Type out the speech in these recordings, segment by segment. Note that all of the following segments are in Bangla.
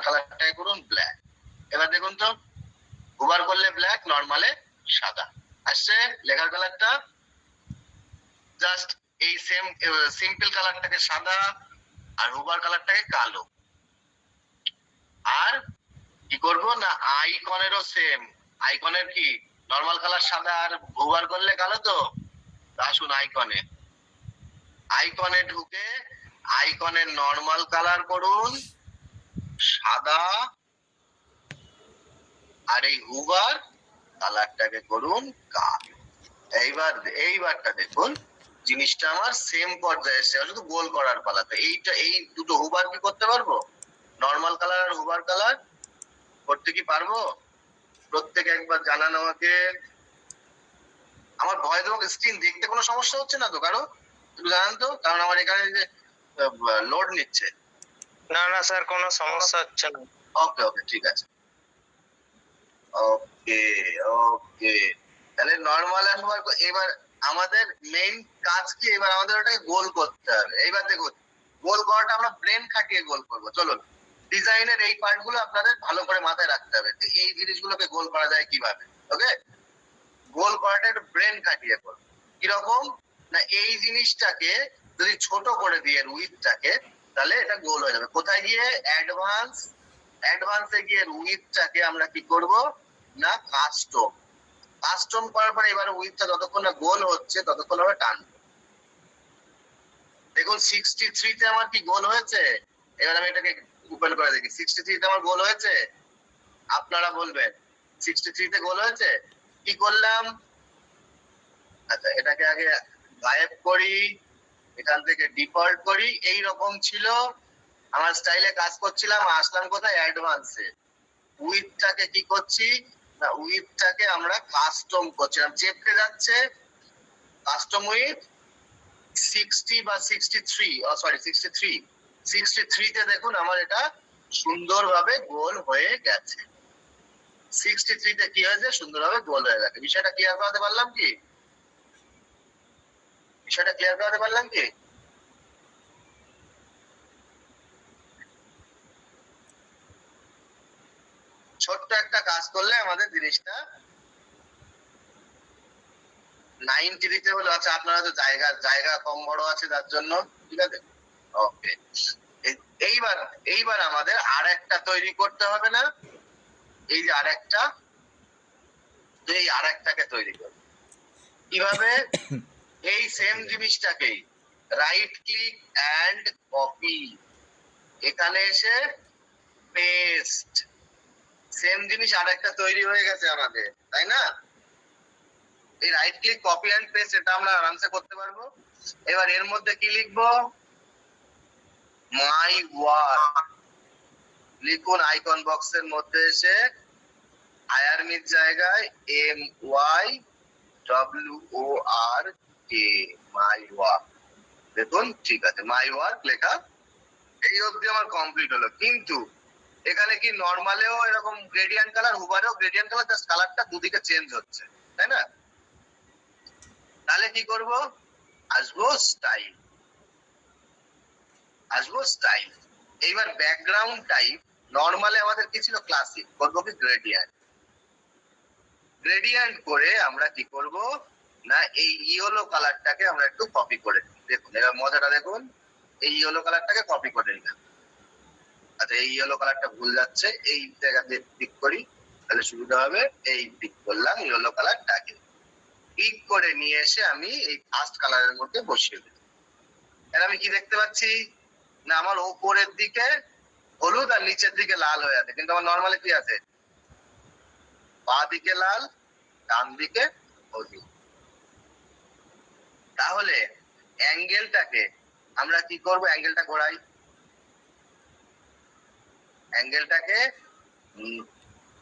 কালারটাকে করুন ব্ল্যাক। এবার দেখুন তো, হুবার করলে ব্ল্যাক, নর্মালে সাদা আসছে লেখার কালারটা। জাস্ট এই সেম সিম্পল কালারটাকে সাদা আর হুবার কালারটাকে কালো। আর কি করব না, আইকনেরও সেম। আইকনের কি নর্মাল কালার সাদা আর হুবার করলে কালো তো। আসুন আইকনে, আইকনে ঢুকে আইকনের নর্মাল কালার করুন সাদা, আর এই হুবার কালারটাকে করুন কালো। এইবারটা দেখুন জিনিসটা আমার সেম পর্যায়ে এসে, শুধু গোল করার পালা। তো এই দুটো হুবার কি করতে পারবো? নর্মাল কালার আর হুবার কালার করতে কি পারবো? প্রত্যেকে একবার জানান আমাকে। আমার ভয় তোমাকে স্ক্রিন দেখতে কোনো সমস্যা হচ্ছে না তো কারো? তুমি জানান তো, কারণ আমার এখানে যে লোড নিচ্ছে। না না স্যার, কোনো সমস্যা হচ্ছে না। ওকে ওকে, ঠিক আছে। ওকে ওকে, তাহলে নর্মাল আর হুবার। এবার আমাদের মেইন কাজ কি, এবার আমাদের ওটাকে গোল করতে হবে। এইবার দেখুন, গোল করাটা আমরা ব্রেন খাটিয়ে গোল করবো। চলুন, ডিজাইনের এই পার্ট গুলো আপনাদের ভালো করে মাথায় রাখতে হবে, এই জিনিসগুলোকে গোল করা যায় কিভাবে। ওকে, গোল করাটা একটু ব্রেন খাটিয়ে করবো। কিরকম না, এই জিনিসটাকে যদি ছোট করে দিয়ে উইথটাকে, তাহলে এটা গোল হয়ে যাবে। কোথায় গিয়ে? অ্যাডভান্সে গিয়ে উইথটাকে আমরা কি করব না, কাস্টম করার পরে এবার উইথটা যতক্ষণ না গোল হচ্ছে ততক্ষণ আমরা টানবো। দেখুন 63 তে আমার কি গোল হয়েছে? এবার আমি এটাকে ওপেন করে দেখি, 63 তে আমার গোল হয়েছে? আপনারা বলবেন 63 তে গোল হয়েছে। কি করলাম? আচ্ছা, এটাকে আগে গায়েব করি, এখান থেকে ডিফল্ট করি। এই রকম ছিল আমার স্টাইলে কাজ করছিলাম, আসলাম কোথায়? অ্যাডভান্সে। উইথটাকে কি করছি না, উইথটাকে আমরা কাস্টম করছিলাম, চেপকে যাচ্ছে। কাস্টম উইথ 60 বা 63, সরি 63 তে দেখুন আমার এটা সুন্দরভাবে গোল হয়ে গেছে। 63 তে কি হয়েছে? সুন্দরভাবে গোল হয়ে গেছে। বিষয়টা ক্লিয়ার করাতে পারলাম কি? বিষয়টা ক্লিয়ার করাতে পারলাম কি? ছোট্ট একটা কাজ করলে আমাদের জিনিসটা 90 দিতে হলো। আচ্ছা, আপনারা তো জায়গা কম বড় আছে যার জন্য, ঠিক আছে। ওকে, এইবার আমাদের আর একটা তৈরি করতে হবে না? এই যে আরেকটা, এই আরেকটাকে তৈরি করব কিভাবে? এই সেম জিনিসটাকেই রাইট ক্লিক অ্যান্ড কপি, এখানে এসে পেস্ট। সেম জিনিস আরেকটা তৈরি হয়ে গেছে আমাদের, তাই না? এই right click copy and paste এটা আমরা আরামসে করতে পারবো। এবার এর মধ্যে কি লিখবো? মাই ওয়ার্ক লিখুন। আইকন বক্সের মধ্যে এসে আয়ারমির জায়গায় MYWORK, মাই ওয়ার্ক। দেখুন ঠিক আছে, মাই ওয়ার্ক লেখা এই অবধি আমার কমপ্লিট হলো। কিন্তু এখানে কি নর্মালেও এরকম গ্রেডিয়েন্ট কালার, হুবারেও গ্রেডিয়েন্ট কালার, জাস্ট কালারটা দুদিকে চেঞ্জ হচ্ছে, তাই না? তাহলে কি করব? আসবো স্টাইল। এইবার ব্যাকগ্রাউন্ড টাইপ, নর্মালে আমাদের কি ছিল? ক্লাসিক। করবো কি? গ্রেডিয়েন্ট করে আমরা কি করব না, এই ইয়েলো কালারটাকে আমরা একটু কপি করে দিই। দেখুন এবার মজাটা দেখুন, এই ইয়েলো কালারটাকে কপি করে নিলাম। আচ্ছা, এই ইয়েলো কালারটা ভুল যাচ্ছে, এই জায়গাতে ক্লিক করি, তাহলে সুবিধা হবে। এই ক্লিক করলাম ইয়েলো কালারটাকে, ক্লিক করে নিয়ে এসে আমি এই ফার্স্ট কালারের মধ্যে বসিয়ে দিই। এবার আমি কি দেখতে পাচ্ছি না, আমার উপরের দিকে হলুদ আর নিচের দিকে লাল হয়ে আছে, কিন্তু আমার নর্মালি কি আছে? বাঁ দিকে লাল, ডান দিকে হলুদ। তাহলে অ্যাঙ্গেলটাকে আমরা কি করব? অ্যাঙ্গেলটা ঘোরাই, অ্যাঙ্গেলটাকে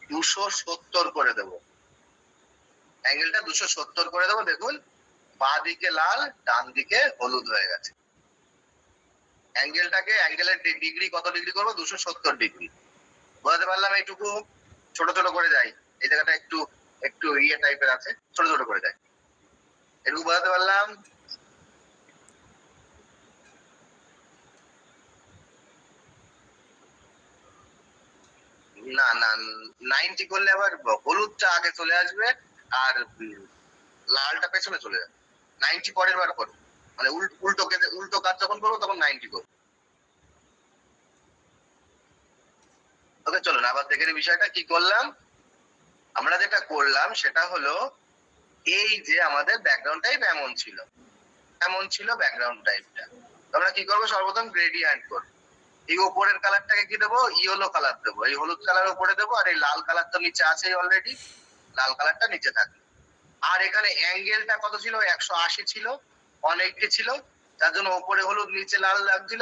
270 করে দেব। অ্যাঙ্গেলটা 270 করে দেবো। দেখুন বাঁ দিকে লাল, ডান দিকে হলুদ হয়ে গেছে। অ্যাঙ্গেলের ডিগ্রি কত ডিগ্রি করবো? 270 ডিগ্রি। বোঝাতে পারলাম এইটুকু? ছোট ছোট করে যাই, এই জায়গাটা একটু একটু ইয়ে টাইপের আছে, ছোট ছোট করে যাই, এটুকু বোঝাতে পারলাম? না না, 90 করলে আবার হলুদটা আগে চলে আসবে আর লালটা পেছনে চলে যাবে। 90 পরের বার করবো, মানে উল্টো কাজ যখন করবো তখন 90 করবো। ওকে চলুন আবার দেখে নিই বিষয়টা কি করলাম। আমরা যেটা করলাম সেটা হলো এই যে আমাদের ব্যাকগ্রাউন্ড টাইপ এমন ছিল ব্যাকগ্রাউন্ড টাইপটা। আমরা কি করবো, সর্বপ্রথম গ্রেডিয়েন্ট করবো। এই উপরের কালারটাকে কি দেবো, ইয়েলো কালার দেবো, এই হলুদ কালার উপরে দেবো, আর এই লাল কালার তো নিচে আছেই অলরেডি, লাল কালারটা নিচে থাকবে। আর এখানে অ্যাঙ্গেলটা কত ছিল, 180 ছিল, 180 ছিল, যার জন্য উপরে হলুদ নিচে লাল লাগছিল।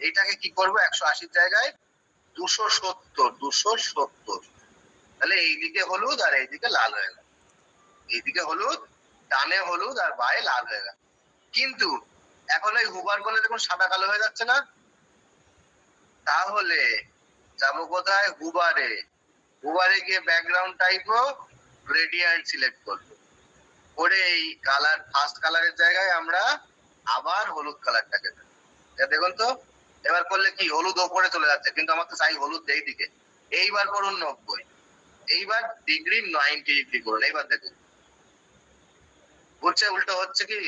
এইটাকে কি করবো, 180 জায়গায় 270, তাহলে এইদিকে হলুদ আর এইদিকে লাল হয়ে গেল। এইদিকে হলুদ, ডানে হলুদ আর বায়ে লাল হয়ে গেল। কিন্তু এখন এই হুবার করলে দেখুন সাদা কালো হয়ে যাচ্ছে না। তাহলে যাবো কোথায়, হুবারে গিয়ে ব্যাকগ্রাউন্ড টাইপও গ্রেডিয়েন্ট সিলেক্ট করবো, করে এই কালার ফার্স্ট কালারের জায়গায় আমরা আবার হলুদ কালারটাকে দেবো। দেখুন তো এবার করলে কি হলুদ ওপরে চলে যাচ্ছে, কিন্তু আমার তো চাই হলুদ এই দিকে। এইবার করুন 90, এইবার ডিগ্রি 90 ডিগ্রি করুন। এইবার দেখুন ঘুরছে, উল্টো হচ্ছে কি,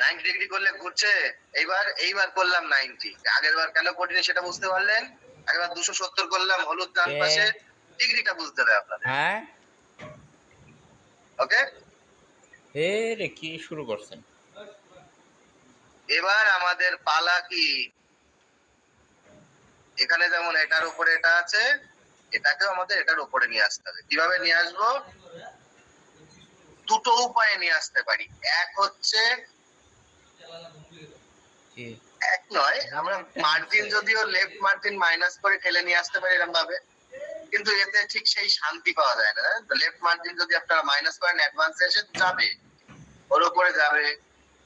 90 ডিগ্রি করলে ঘুরছে। এইবার করলাম 90, আগের বার কেন করিনি সেটা বুঝতে পারলেন। আগেরবার 270 করলাম, হলুদ ডান পাশে, ডিগ্রিটা বুঝতে হবে আপনাদের। হ্যাঁ ওকে, এ রে কি শুরু করছেন? এবার আমাদের পালা কি, এখানে যেমন এটার উপরে এটা আছে, এটাকেও আমাদের এটার উপরে নিয়ে আসতে হবে। কিভাবে নিয়ে আসবো, দুটো উপায়ে নিয়ে আসতে পারি। এক হচ্ছে, কি? এক নয়, আমরা মার্জিন যদিও লেফট মার্জিন মাইনাস করে ঠেলে নিয়ে আসতে পারি এরকম ভাবে, কিন্তু এতে ঠিক সেই শান্তি পাওয়া যায় না। লেফট মার্জিন যদি আপনারা মাইনাস করেন অ্যাডভান্সে এসে যাবে, ওর উপরে যাবে,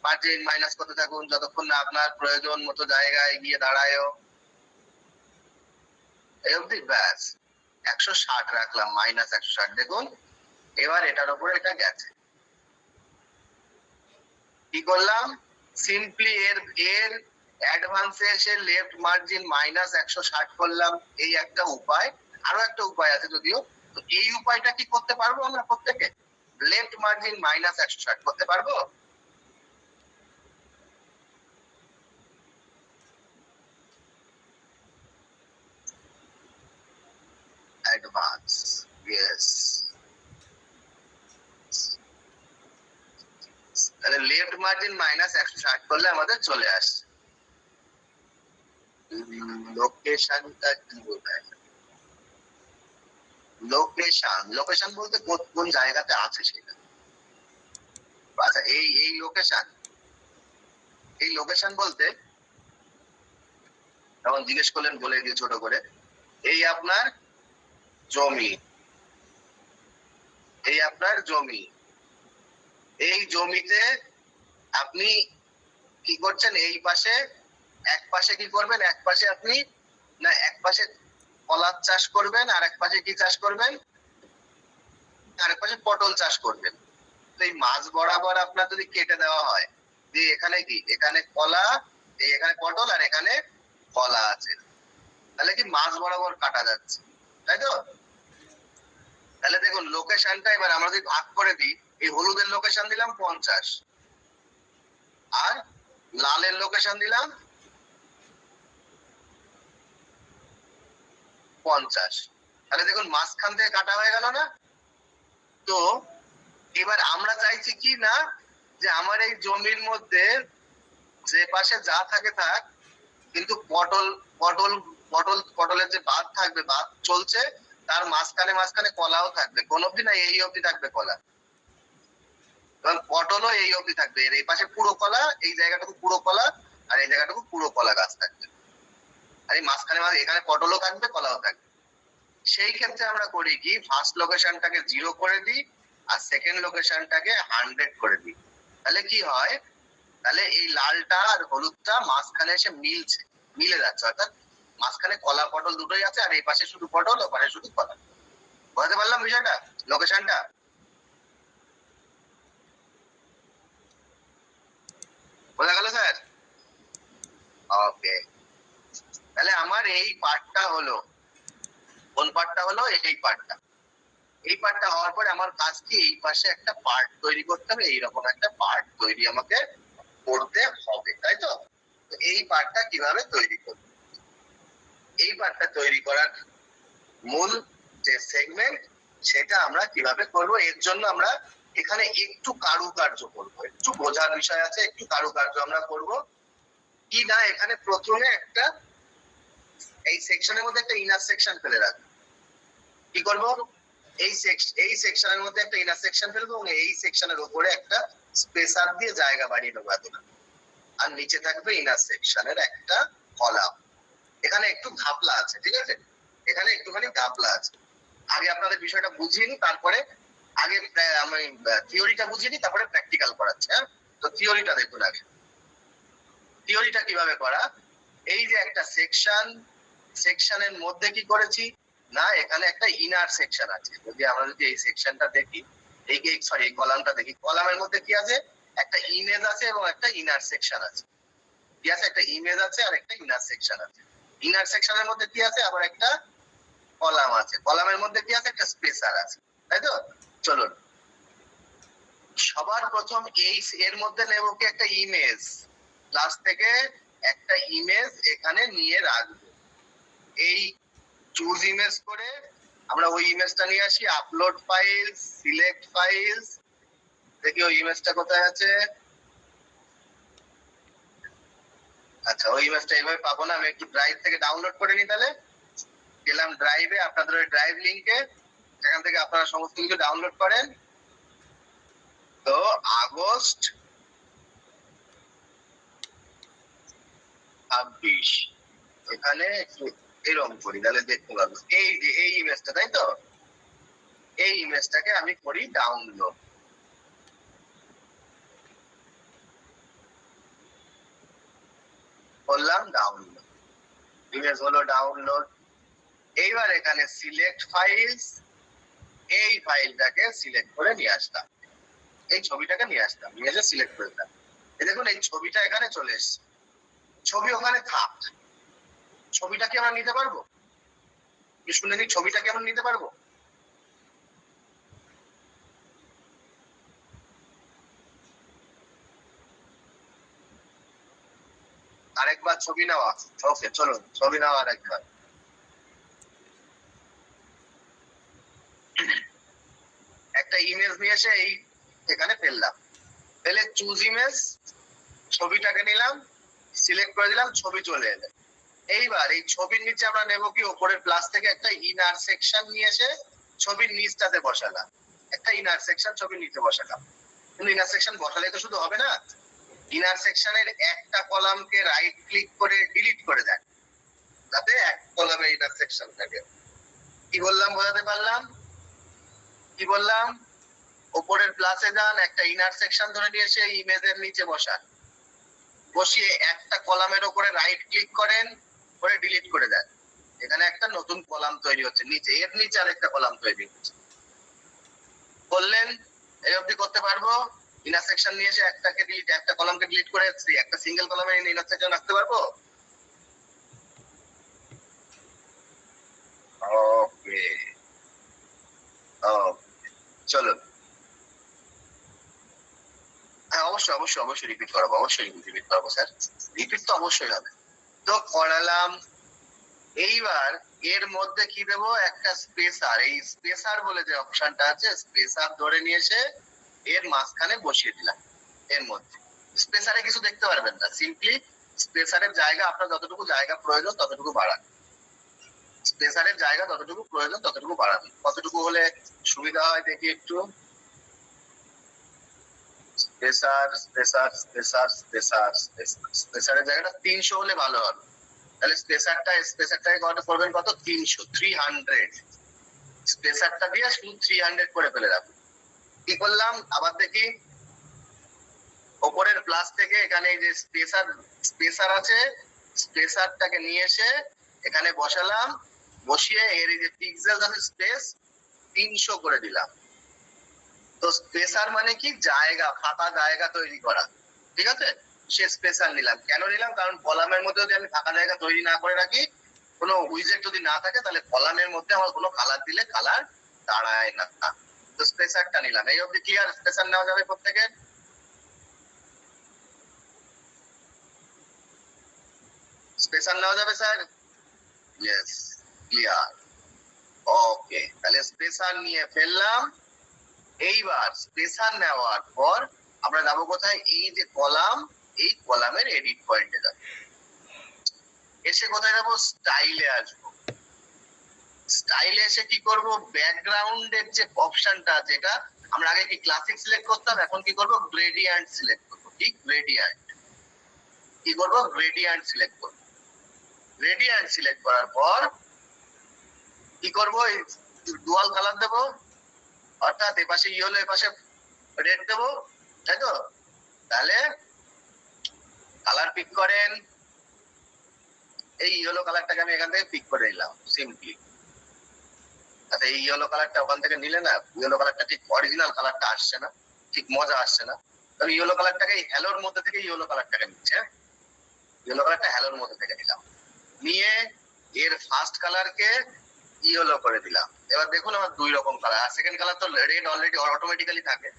মার্জিন মাইনাস করতে থাকুন যতক্ষণ না আপনার প্রয়োজন মতো জায়গায় গিয়ে দাঁড়ায়ও। এই অবধি ব্যাস 160 রাখলাম, মাইনাস 160। দেখুন এবার এটার উপরে এটা গেছে। কি করলাম, সিম্পলি এর অ্যাডভান্সে এসে লেফট মার্জিন মাইনাস 160 করলাম। এই একটা উপায়, আরো একটা উপায় আছে যদিও। তো এই উপায়টা কি করতে পারবো আমরা প্রত্যেকে, লেফট মার্জিন মাইনাস 160 করতে পারবো। অ্যাডভান্স, ইয়েস, তাহলে লেফট মার্জিন মাইনাস 160 করলে আমাদের চলে আসছে। লোকেশনটা কি বোঝায়, লোকেশন বলতে কোন জায়গাতে আছে সেটা। আচ্ছা এই লোকেশন বলতে, যেমন জিজ্ঞেস করলেন বলে দিয়ে ছোট করে, এই আপনার জমি, এই জমিতে আপনি কি করছেন, এই পাশে এক পাশে কি করবেন, এক পাশে আপনি না এক পাশে কলার চাষ করবেন, আর এক পাশে কি চাষ করবেন, আর এক পাশে পটল চাষ করবেন। তো এই মাঝ বরাবর আপনার যদি কেটে দেওয়া হয়, যে এখানে কি, এখানে কলা, এখানে পটল আর এখানে কলা আছে, তাহলে কি মাঝ বরাবর কাটা যাচ্ছে, তাই তো। তাহলে দেখুন লোকেশনটা এবার আমরা যদি ভাগ করে দিই, এই হলুদের লোকেশন দিলাম 50 আর লালের লোকেশন দিলাম 50, তাহলে দেখুন মাঝখান থেকে কাটা হয়ে গেল না। তো এবার আমরা চাইছি কি না, যে আমার এই জমির মধ্যে যে পাশে যা থাকে থাক, কিন্তু পটলের যে বাঁধ থাকবে, বাঁধ চলছে, তার মাঝখানে কলাও থাকবে। কোন অব্দি না, এই অব্দি থাকবে কলা, এবং পটলও এই অব্দি থাকবে। এর এই পাশে পুরো কলা, এই জায়গাটুকু পুরো কলা, আর এই জায়গাটুকু পুরো কলা গাছ থাকবে, আর এই মাঝখানে এখানে পটলও থাকবে, কলাও থাকবে। সেই ক্ষেত্রে আমরা করি কি, ফার্স্ট লোকেশনটাকে 0 করে দিই আর সেকেন্ড লোকেশনটাকে 100 করে দিই। তাহলে কি হয়, তাহলে এই লালটা আর হলুদটা মাঝখানে এসে মিলে যাচ্ছে, অর্থাৎ মাঝখানে কলা পটল দুটোই আছে, আর এই পাশে শুধু পটল, ও পাশে শুধু কলা। বুঝতে পারলাম বিষয়টা, লোকেশনটা। বোঝা গেল স্যার? ওকে, তাহলে আমার এই পার্টটা হলো, কোন পার্টটা হলো? এই পার্টটা। এই পার্টটা হওয়ার পরে আমার কাজ কি, এই পাশে একটা পার্ট তৈরি করতে হবে, এইরকম একটা পার্ট তৈরি আমাকে করতে হবে, তাই তো? তো এই পার্টটা কিভাবে তৈরি করব? এই পার্টটা তৈরি করার মূল যে সেগমেন্ট, সেটা আমরা কিভাবে করব, এর জন্য আমরা এখানে একটু কারুকার্য করব, একটু বোঝার বিষয় আছে, একটু কারুকার্য আমরা করব। কি না, এখানে প্রথমে একটা, এই সেকশনের মধ্যে একটা ইনার সেকশন ফেলে রাখবো। কি করব? এই সেকশনের মধ্যে একটা ইনার সেকশন ফেলবো এবং এই সেকশনের উপরে একটা স্পেসার দিয়ে জায়গা বাড়িয়ে নেবো এতটা। আর নিচে থাকবে ইনার সেকশনের একটা কলাম। এখানে একটু ঘাপলা আছে, ঠিক আছে? এখানে একটুখানি ঘাপলা আছে। আগে আপনাদের বিষয়টা বুঝিয়ে নি, তারপরে আগে আমি থিওরিটা বুঝিয়ে নি, তারপরে প্র্যাকটিক্যাল করাচ্ছি। হ্যাঁ, তো থিওরিটা দেখুন আগে। থিওরিটা কিভাবে করা? এই যে একটা সেকশনের মধ্যে কি করেছি না, এখানে একটা ইনার সেকশন আছে। আমরা যদি এই সেকশনটা দেখি, এই কলামটা দেখি, কলামের মধ্যে কি আছে? একটা ইমেজ আছে এবং একটা ইনার সেকশন আছে। কি আছে? একটা ইমেজ আছে আর একটা ইনার সেকশন আছে। ইনার সেকশনের মধ্যে কি আছে? আবার একটা কলাম আছে। কলামের মধ্যে কি আছে? একটা স্পেসার আছে, তাই তো? চলুন, সবার প্রথম এর মধ্যে নেব কি একটা ইমেজ, ক্লাস থেকে একটা ইমেজ এখানে নিয়ে রাখবো। এই চুজ ইমেজ করে আমরা ওই ইমেজটা নিয়ে আসি, আপলোড ফাইলস, সিলেক্ট ফাইলস। দেখি ওই ইমেজটা কোথায় আছে। আচ্ছা, ওই ইমেজটা এইভাবে পাবো না, আমি একটু ড্রাইভ থেকে ডাউনলোড করে নিই। তাহলে গেলাম ড্রাইভে, আপনাদের ওই ড্রাইভ লিংকে, সেখান থেকে আপনারা সমস্ত কিছু ডাউনলোড করেন। তো আগস্ট 26 এখানে একটু এরকম করি, তাহলে দেখতে পাবো এই যে এই ইমেজটা, তাই তো? এই ইমেজটাকে আমি করি ডাউনলোড। করলাম ডাউনলোড, ইমেজ হলো ডাউনলোড। এইবার এখানে সিলেক্ট ফাইলস, এই ফাইলটাকে সিলেক্ট করে নিয়ে আসলাম, এই ছবিটাকে নিয়ে আসলাম, নিয়ে এসে সিলেক্ট করে দিলাম। এই দেখুন, এই ছবিটা এখানে চলে এসছে। ছবি ওখানে থাক, ছবিটা কি আমরা নিতে পারবো? শুনে নি, ছবিটা কি আমরা নিতে পারবো? আরেকবার ছবি নেওয়া। ওকে, চলুন ছবি নেওয়া আরেকবার। একটা ইমেজ নিয়ে এসে এই এখানে ফেললাম, ফেলে চুজ ইমেজ, ছবিটাকে নিলাম, সিলেক্ট করে দিলাম, ছবি চলে এলো। এইবার এই ছবির নিচে আমরা নেব কি, উপরে প্লাস থেকে একটা ইনার সেকশন নিয়ে এসে ছবির নিচটাতে বসালাম। একটা ইনার সেকশন ছবির নিচে বসালাম। কিন্তু ইনার সেকশন বসালে তো শুধু হবে না, ইনার সেকশনের একটা কলামকে রাইট ক্লিক করে ডিলিট করে দেন, যাতে এক কলামে ইনার সেকশন থাকে। কি বললাম, বোঝাতে পারলাম? কি বললাম? উপরের প্লাসে যান, একটা ইনার সেকশন ধরে নিয়ে এসে ইমেজের নিচে বসান, বসিয়ে একটা কলামের উপরে রাইট ক্লিক করেন, করে ডিলিট করে দেন। এখানে একটা নতুন কলাম তৈরি হচ্ছে, নিচে এর নিচে আরেকটা কলাম তৈরি হচ্ছে। করলেন? এই অবধি করতে পারবো? ইনার সেকশন নিয়ে এসে একটা কলামকে ডিলিট করে একটা সিঙ্গেল কলামে ইনার সেকশন রাখতে পারবো? ওকে, চলুন। হ্যাঁ, অবশ্যই অবশ্যই অবশ্যই রিপিট করাবো, অবশ্যই রিপিট করাবো স্যার, রিপিট তো অবশ্যই হবে। তো করালাম। এইবার এর মধ্যে কি দেবো, একটা স্পেসার। এই স্পেসার বলে যে অপশনটা আছে, স্পেসার ধরে নিয়ে এসে এর মাঝখানে বসিয়ে দিলাম। এর মধ্যে স্পেসারে কিছু দেখতে পারবেন না, সিম্পলি স্পেসারের জায়গা, আপনার যতটুকু জায়গা প্রয়োজন ততটুকু বাড়ান। স্পেসারের জায়গা যতটুকু প্রয়োজন ততটুকু বাড়ান। কতটুকু হলে সুবিধা হয় দেখি একটু। স্পেসার স্পেসার স্পেসার স্পেসার স্পেসারের জায়গাটা 300 হলে ভালো হবে। তাহলে স্পেসারটাকে কত করবেন, কত? 300, 300। স্পেসারটা দিয়ে শুধু 300 করে ফেলে রাখুন। কি করলাম আবার দেখি, ওপরের প্লাস থেকে এখানে এই যে স্পেসার আছে, স্পেসারটাকে নিয়ে এসে এখানে বসালাম, বসিয়ে এর এই যে পিক্সেল আছে স্পেস 300 করে দিলাম। তো স্পেসার মানে কি, জায়গা, ফাঁকা জায়গা তৈরি করা, ঠিক আছে? সে স্পেসার নিলাম। কেন নিলাম? কারণ কলামের মধ্যে যদি আমি ফাঁকা জায়গা তৈরি না করে রাখি, কোনো উইজেট যদি না থাকে, তাহলে কলামের মধ্যে আমার কোনো কালার দিলে কালার দাঁড়ায় না। তো স্পেসারটা নিলাম। এই অবধি ক্লিয়ার? স্পেসার নেওয়া যাবে প্রত্যেকের? স্পেসার নেওয়া যাবে স্যার? Yes, clear. ওকে, তাহলে স্পেসার নিয়ে ফেললাম। এইবার স্পেসার নেওয়ার পর আমরা যাবো কোথায়? এই যে কলাম, এই কলামের এডিট পয়েন্টে যাবো। এসে কোথায় যাবো? স্টাইলে আসবো। স্টাইলে এসে কি করব? ব্যাকগ্রাউন্ডের যে অপশনটা আছে, এটা আমরা আগে কি ক্লাসিক সিলেক্ট করতাম, এখন কি করব? গ্রেডিয়েন্ট সিলেক্ট করব। কি গ্রেডিয়েন্ট? কি করব? গ্রেডিয়েন্ট সিলেক্ট করব। গ্রেডিয়েন্ট সিলেক্ট করার পর কি করব? এই ডুয়াল কালার দেব, অর্থাৎ এপাশে ইয়েলো এপাশে রেড দেব, তাই তো? তাহলে কালার পিক করেন। এই ইয়েলো কালারটাকে আমি এখান থেকে পিক করে নিলাম সিম্পলি। আচ্ছা, এই ইয়েলো কালারটা ওখান থেকে নিলে না, ইয়েলো কালারটা ঠিক অরিজিনাল কালারটা আসছে না, ঠিক মজা আসছে না। তবে ইয়েলো কালারটাকে হ্যালোর মধ্যে থেকে ইয়েলো কালারটাকে নিচ্ছে, ইয়েলো কালারটা হ্যালোর মধ্যে থেকে নিলাম, নিয়ে এর ফার্স্ট কালারকে ইয়েলো করে দিলাম। এবার দেখুন আমার দুই রকম কালার। আর সেকেন্ড কালার তো রেড অলরেডি অটোমেটিক্যালি থাকে,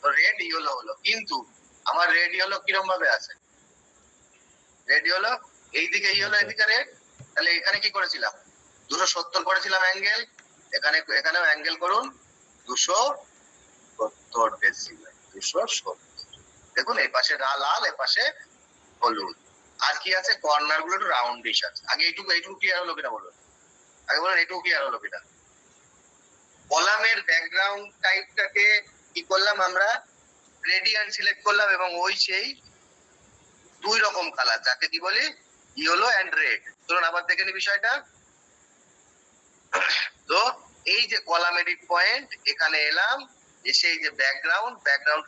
তো রেড ইয়েলো হলো। কিন্তু আমার রেড ইয়েলো কিরম ভাবে আছে? রেড ইয়েলো এইদিকে ইয়েলো, এদিকে রেড। তাহলে এখানে কি করেছিলাম? 270 করেছিলাম অ্যাঙ্গেল। এখানেও অ্যাঙ্গেল করুন 270 ডেসিবেল। 270। দেখুন এই পাশে লাল, এ পাশে হলুদ। আর কি আছে? কর্নার গুলো একটু রাউন্ডিশ আছে। আগে এইটুকু ক্লিয়ার হলো কিনা বলুন? আগে বলুন এইটুকু ক্লিয়ার হলো কিনা? কলামের ব্যাকগ্রাউন্ড টাইপটাকে কি করলাম আমরা? গ্রেডিয়েন্ট সিলেক্ট করলাম, এবং ওই সেই দুই রকম কালার, যাকে কি বলি? Yellow and red. চলুন আবার দেখে নি বিষয়টা। তো এই যে কলাম এডিট পয়েন্ট, এখানে এলাম, এসে এই যে ব্যাকগ্রাউন্ড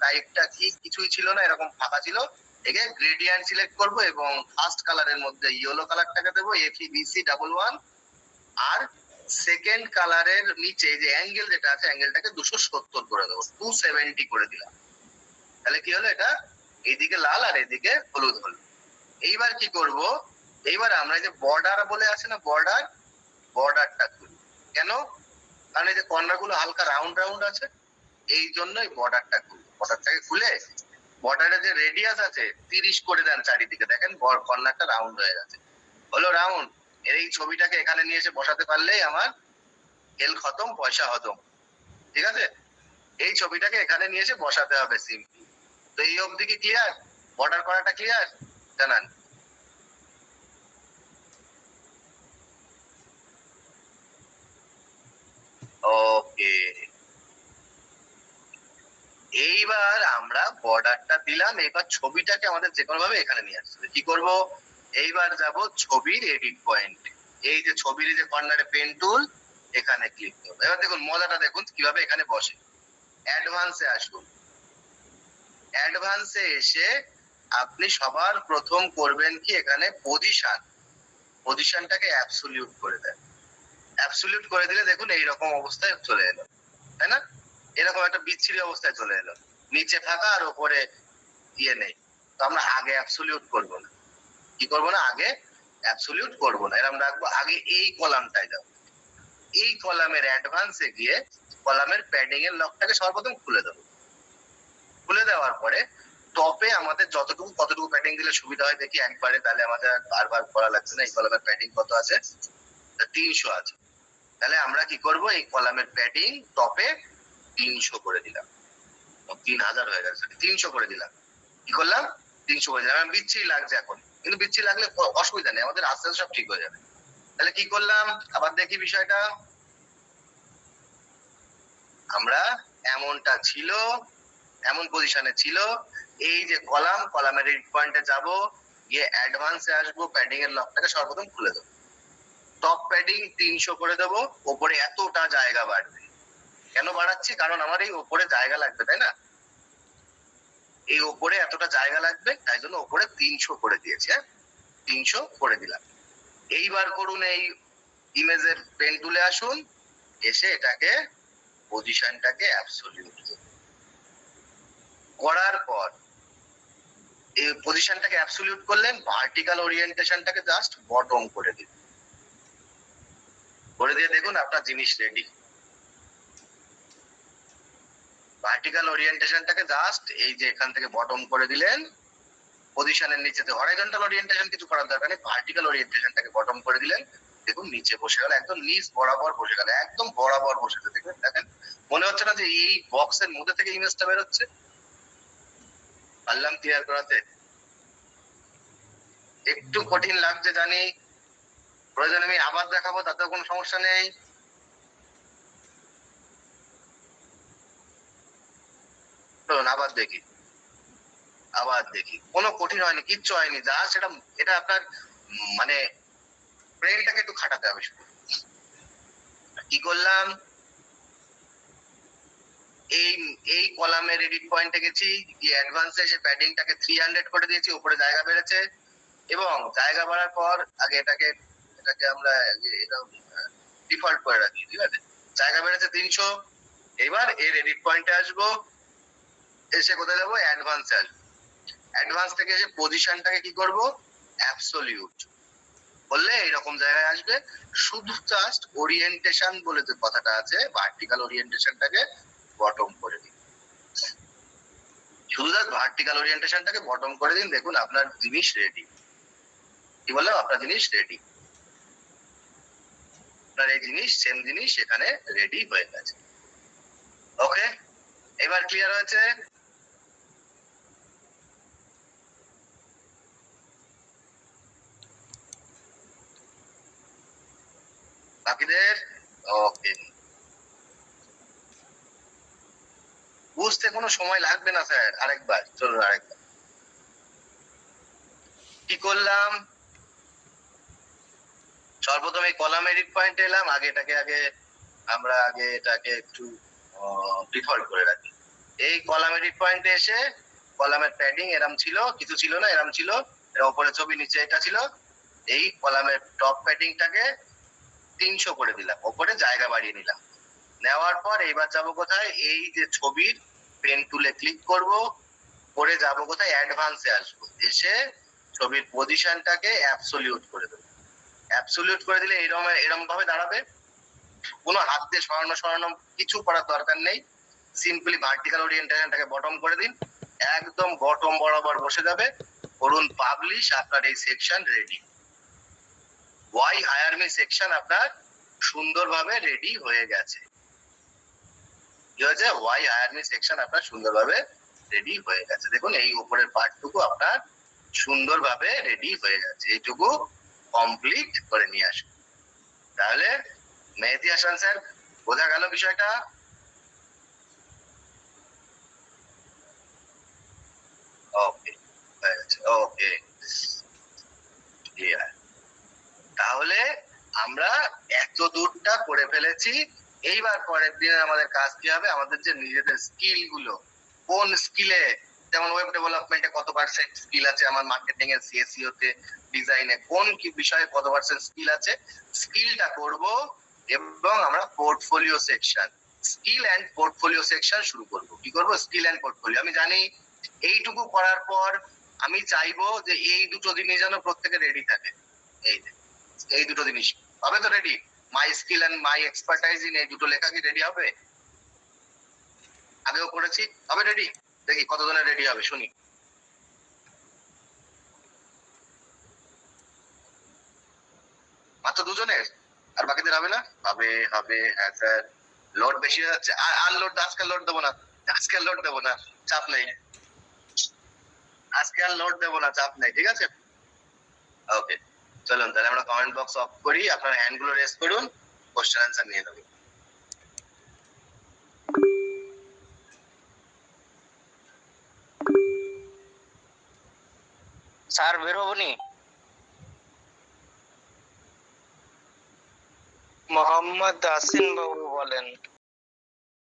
টাইপটা কি কিছুই ছিল না, এরকম ফাঁকা ছিল। একে গ্রেডিয়েন্ট সিলেক্ট করব এবং ফার্স্ট কালারের মধ্যে ইয়েলো কালারটাকে দেবো FEBC11, আর সেকেন্ড কালারের নিচে যে অ্যাঙ্গেল যেটা আছে, অ্যাঙ্গেলটাকে 270 করে দেবো, 270 করে দিলাম। তাহলে কি হলো? এটা এইদিকে লাল আর এদিকে হলুদ হলো। এইবার কি করব? এইবার আমরা যে বর্ডার বলে আছে না, বর্ডারটা তুলি। কেন? কারণ এই যে কর্নার গুলো হালকা রাউন্ড রাউন্ড আছে, এই জন্যই বর্ডারটা খুলি। বর্ডারটাকে খুলে বর্ডারের যে রেডিয়াস আছে 30 করে দেন চারিদিকে। দেখেন কর্নারটা রাউন্ড হয়ে গেছে, হলো রাউন্ড। এই ছবিটাকে এখানে নিয়ে এসে বসাতে পারলেই আমার খেল খতম, পয়সা হজম। ঠিক আছে? এই ছবিটাকে এখানে নিয়ে এসে বসাতে হবে সিম্পলি। তো এই অবধি কি ক্লিয়ার? বর্ডার করাটা ক্লিয়ার? জানান। ওকে, এইবার আমরা বর্ডারটা দিলাম। এবার ছবিটাকে আমাদের যে কোনো ভাবে এখানে নিয়ে আসতে হবে। কি করব? এইবার যাব ছবির এডিট পয়েন্ট। এই যে ছবির যে কর্নারে পেন টুল, এখানে ক্লিক করব। এবার দেখুন মজাটা, দেখুন কিভাবে এখানে বসে। অ্যাডভান্সে আসুন। অ্যাডভান্সে এসে আপনি সবার প্রথম করবেন কি? এখানে পজিশনটাকে অ্যাবসলিউট করে দেন। অ্যাবসলিউট করে দিলে দেখুন এইরকম অবস্থায় চলে এলো, তাই না? এরকম একটা বিচ্ছিরি অবস্থায় চলে এলো, নিচে থাকা আর উপরে ইয়ে নেই। তো আমরা আগে অ্যাবসলিউট করব না। কি করব না? আগে অ্যাবসলিউট করব না, এরকম রাখবো। আগে এই কলামটায় যাবো, এই কলামের অ্যাডভান্সে গিয়ে কলামের প্যাডিং এর লকটাকে সর্বপ্রথম খুলে দেবো। খুলে দেওয়ার পরে টপে আমাদের যতটুকু কতটুকু প্যাডিং দিলে সুবিধা হয় দেখি একবারে, তাহলে আমাদের বারবার করা লাগছে না। এই কলামের প্যাডিং কত আছে? 300 আছে। তাহলে আমরা কি করব? এই কলামের প্যাডিং টপে 300 করে দিলাম। 3000 হয়ে গেছে, 300 করে দিলাম। কি করলাম? 300 করে দিলাম। বিচ্ছিরি লাগছে এখন, কিন্তু বিচ্ছিরি লাগলে অসুবিধা নেই, আমাদের আস্তে আস্তে সব ঠিক হয়ে যাবে। তাহলে কি করলাম? আবার দেখি বিষয়টা। আমরা এমনটা ছিল, এমন পজিশনে ছিল। এই যে কলামের এডিট পয়েন্টে যাব, গিয়ে অ্যাডভান্সে আসবো, প্যাডিং এর লকটাকে সর্বপ্রথম খুলে দেবো। টপ প্যাডিং 300 করে দেবো। ওপরে এতটা জায়গা বাড়বে। কেন বাড়াচ্ছি? কারণ আমার এই ওপরে জায়গা লাগবে, তাই না? এই ওপরে এতটা জায়গা লাগবে, তাই জন্য ওপরে 300 করে দিয়েছে। 300 করে দিলাম। এইবার করুন, এই ইমেজের পেন টুলে আসুন, এসে এটাকে পজিশনটাকে অ্যাবসলিউট করার পর এই পজিশনটাকে অ্যাবসলিউট করলেন, ভার্টিক্যাল ওরিয়েন্টেশনটাকে জাস্ট বটম করে দিন, করে দিয়ে দেখুন আপনার জিনিস রেডি। ভার্টিক্যাল ওরিয়েন্টেশনটাকে জাস্ট এই যে এখান থেকে বটম করে দিলেন, পজিশনের নিচেতে হরাইজন্টাল ওরিয়েন্টেশন কিছু করার দরকার নেই, ভার্টিক্যাল ওরিয়েন্টেশনটাকে বটম করে দিলেন, দেখুন নিচে বসে গেল, একদম নিচ বরাবর বসে গেল, একদম বরাবর বসেছে। দেখবেন, দেখেন মনে হচ্ছে না যে এই বক্সের মধ্যে থেকে ইমেজটা বেরোচ্ছে? পারলাম ক্লিয়ার করাতে? একটু কঠিন লাগছে জানি, প্রয়োজন আমি আবার দেখাবো, তাতেও কোনো সমস্যা নেই। চলুন আবার দেখি, আবার দেখি। কোনো কঠিন হয়নি, কিচ্ছু হয়নি, যা সেটা এটা আপনার মানে ব্রেনটাকে একটু খাটাতে হবে শুধু। কি করলাম, এই এই কলামের এডিট পয়েন্টে গেছি, গিয়ে অ্যাডভান্সে এসে প্যাডিংটাকে 300 করে দিয়েছি, উপরে জায়গা বেড়েছে, এবং জায়গা বাড়ার পর আগে এটাকে আমরা ডিফল্ট করে রাখি, ঠিক আছে? জায়গা বেড়েছে 300। এবার এর এডিট পয়েন্টে আসবো, এসে কোথায় যাবো, অ্যাডভান্সে আসবো। অ্যাডভান্স থেকে এসে পজিশনটাকে কি করব, অ্যাবসলিউট বললে এরকম জায়গায় আসবে। শুধু জাস্ট ওরিয়েন্টেশন বলে যে কথাটা আছে, ভার্টিক্যাল ওরিয়েন্টেশনটাকে বটম করে দিন, শুধু জাস্ট ভার্টিক্যাল ওরিয়েন্টেশনটাকে বটম করে দিন, দেখুন আপনার জিনিস রেডি। কি বললাম, আপনার জিনিস রেডি, আপনার এই জিনিস সেম জিনিস এখানে রেডি হয়ে গেছে। ওকে, এবার ক্লিয়ার হয়েছে? বাকিদের ওকে, বুঝতে কোনো সময় লাগবে না স্যার। আরেকবার চলুন, আরেকবার কি করলাম, সর্বপ্রথম এই কলাম এডিট পয়েন্টে এলাম, আমরা এটাকে একটু ডিফল্ট করে রাখি। এই কলাম এডিট পয়েন্টে এসে কলামের প্যাডিং এরম ছিল, কিছু ছিল না, এরম ছিল, এর উপরে ছবি, নিচে এটা ছিল। এই কলামের টপ প্যাডিংটাকে 300 করে দিলাম, উপরে জায়গা বাড়িয়ে নিলাম। নেওয়ার পর এইবার যাবো কোথায়, এই যে ছবির পেন টুলে ক্লিক করব, করে যাবো কোথায়, অ্যাডভান্সে আসবো, এসে ছবির পজিশনটাকে অ্যাবসলিউট করে দেবো। অ্যাবসলিউট করে দিলে এরকম এরকম ভাবে দাঁড়াবে, কোনো হাত দিয়ে সরানো কিছু করার দরকার নেই, সিম্পলি ভার্টিক্যাল ওরিয়েন্টেশনটাকে বটম করে দিন, একদম বটম বরাবর বসে যাবে। করুন পাবলিশ, আপনার এই section ready. Why hire me section আপনার সুন্দরভাবে রেডি হয়ে গেছে। কি হয়েছে, ওয়াই হায়ার মি সেকশন আপনার সুন্দরভাবে রেডি হয়ে গেছে। দেখুন এই উপরের পার্টটুকু আপনার সুন্দরভাবে রেডি হয়ে গেছে, এইটুকু কমপ্লিট করে নিয়ে আসুন। তাহলে মেহেদী হাসান স্যার, বোঝা গেল বিষয়টা? ওকে, ওকে, তাহলে আমরা এত দূরটা করে ফেলেছি। এইবার পরের দিনে আমাদের কাজ কি হবে, আমাদের যে নিজেদের স্কিল গুলো, কোন স্কিলে, যেমন ওয়েব ডেভেলপমেন্টে কত পার্সেন্ট স্কিল আছে, আমার মার্কেটিং এর সিএসইও তে, ডিজাইনে কোন কি বিষয়ে কত পার্সেন্ট স্কিল আছে, স্কিলটা করব। এবং আমরা portfolio section, skill and portfolio section শুরু করব। কি করব, স্কিল এন্ড পোর্টফোলিও। আমি জানি এইটুকু করার পর আমি চাইবো যে এই দুটো জিনিস যেন প্রত্যেকে রেডি থাকে। এই দুটো জিনিস হবে তো ready? My skill and my expertise in, এই দুটো লেখা কি রেডি হবে? আগেও করেছি, হবে রেডি? দেখি কতজনের রেডি হবে, শুনি। মাত্র দুজনের? আর বাকিদের হবে না? হবে, হবে, হ্যাঁ স্যার। লোড বেশি হয়ে যাচ্ছে, আর লোড, আজকে লোড দেবো না, আজকে লোড দেবো না, চাপ নেই, আজকে আর লোড দেবো না, চাপ নেই, ঠিক আছে? ওকে, চলুন তাহলে আমরা কমেন্ট বক্স অফ করি, আপনার হ্যান্ড গুলো রেজ করুন, কোশ্চেন অ্যান্সার নিয়ে নেবো। স্যার বেরোবো নি? মোহাম্মদ আসিন বাবু বলেন।